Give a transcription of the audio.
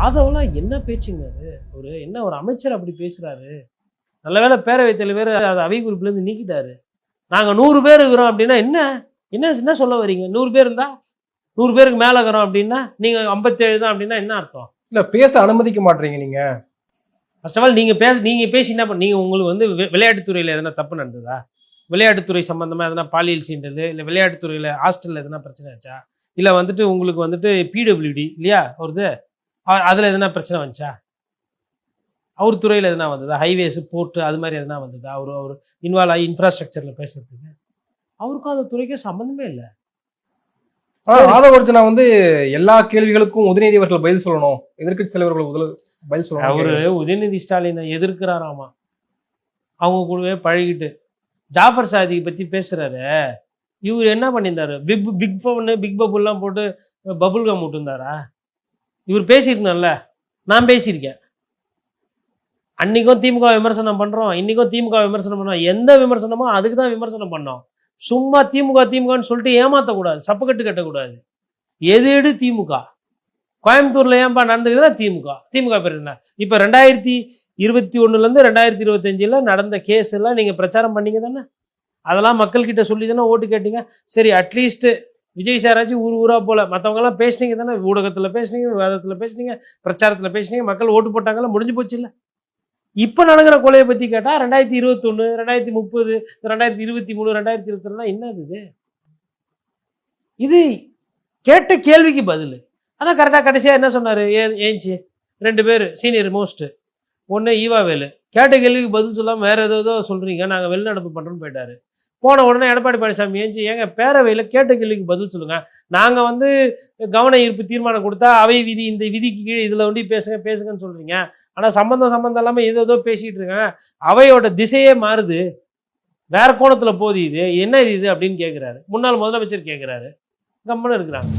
ஆதவெல்லாம் என்ன பேச்சுங்க அது? ஒரு அமைச்சர் அப்படி பேசுறாரு. நல்ல வேளை பேரவைத் தலைவர் அதை அவை குறிப்பிலேருந்து நீக்கிட்டாரு. நாங்க 100 பேர் இருக்கிறோம் அப்படின்னா என்ன என்ன என்ன சொல்ல வரீங்க? 100 பேர் இருந்தா 100 பேருக்கு மேல இருக்கிறோம் அப்படின்னா நீங்க 57 தான் அப்படின்னா என்ன அர்த்தம்? இல்ல பேச அனுமதிக்க மாட்டீங்க நீங்க. ஃபர்ஸ்ட் ஆஃப் ஆல் நீங்க பேசி என்ன பண்ண, நீங்க உங்களுக்கு வந்து விளையாட்டுத்துறையில எதனா தப்பு நடந்ததா? விளையாட்டுத்துறை சம்பந்தமா எதனா பாலியல் சீண்டல், இல்லை விளையாட்டுத்துறையில ஹாஸ்டல்ல எதனா பிரச்சனை ஆச்சா? இல்லை வந்துட்டு உங்களுக்கு வந்துட்டு பிடபிள்யூடி இல்லையா வருது, அதில் எதனா பிரச்சனை வந்துச்சா? அவர் துறையில் எதனா வந்ததா? ஹைவேஸு போர்ட்டு அது மாதிரி எதனா வந்ததா? அவர் இன்வால்வ் ஆகி இன்ஃப்ராஸ்ட்ரக்சரில் பேசுறதுக்கு அவருக்கும் அந்த துறைக்கும் சம்மந்தமே இல்லை. ஆதவர்ஜனா வந்து எல்லா கேள்விகளுக்கும் உதயநிதி அவர்கள் பதில் சொல்லணும், எதிர்க்கட்சி தலைவர்கள் பதில் சொல்லணும். அவரு உதயநிதி ஸ்டாலினை எதிர்க்கிறாராமா, அவங்க கூடவே பழகிட்டு. ஜாஃபர் சாதியை பற்றி பேசுகிறாரு. இவர் என்ன பண்ணியிருந்தாரு? பிக் ஃபோனு பிக் பபுல்லாம் போட்டு பபுல் கம் விட்டுருந்தாரா? இவர் பேசியிருக்கணும்ல. நான் பேசியிருக்கேன். அன்னைக்கும் திமுக விமர்சனம் பண்ணுறோம், இன்றைக்கும் திமுக விமர்சனம் பண்ணோம். எந்த விமர்சனமோ அதுக்கு தான் விமர்சனம் பண்ணோம். சும்மா திமுகன்னு சொல்லிட்டு ஏமாற்றக்கூடாது, சப்பக்கட்டு கட்டக்கூடாது. எது திமுக கோயம்புத்தூரில் ஏன்பா நடந்துக்குதுன்னா திமுக பேர் என்ன? இப்போ 2021 2025 நடந்த கேஸ் எல்லாம் நீங்கள் பிரச்சாரம் பண்ணீங்க தானே? அதெல்லாம் மக்கள்கிட்ட சொல்லி தானே ஓட்டு கேட்டீங்க. சரி, அட்லீஸ்ட் விஜய் சாராச்சும் ஊராக போல, மற்றவங்கெல்லாம் பேசுனீங்க தானே? ஊடகத்தில் பேசுனீங்க, விவாதத்தில் பேசுனீங்க, பிரச்சாரத்தில் பேசுனீங்க, மக்கள் ஓட்டு போட்டாங்களா? முடிஞ்சு போச்சு இல்லை? இப்போ நடக்கிற கொலையை பற்றி கேட்டால் 2021 2030 2023 2022 என்னது இது? இது கேட்ட கேள்விக்கு பதில் அதான் கரெக்டாக. கடைசியாக என்ன சொன்னார்? ஏஞ்சி 2 பேர் சீனியர் மோஸ்ட்டு, ஒன்று ஈவாவேலு, கேட்ட கேள்விக்கு பதில் சொல்லாமல் வேறு ஏதோ சொல்கிறீங்க, நாங்கள் வெளிநடப்பு பண்ணுறோன்னு போயிட்டாரு. போன உடனே எடப்பாடி பழனிசாமி ஏஞ்சி, ஏங்க பேரவையில் கேட்ட கேள்விக்கு பதில் சொல்லுங்கள், நாங்கள் வந்து கவன ஈர்ப்பு தீர்மானம் கொடுத்தா அவை விதி, இந்த விதிக்கு கீழே இதில் வந்து பேசுங்கன்னு சொல்கிறீங்க, ஆனால் சம்மந்தம் இல்லாமல் ஏதோ பேசிகிட்டு இருக்காங்க, அவையோட திசையே மாறுது, வேற கோணத்தில் போகுது, இது என்ன இது அப்படின்னு கேட்குறாரு. முன்னாள் முதலமைச்சர் கேட்குறாரு, கம்மன்னு இருக்கிறாங்க.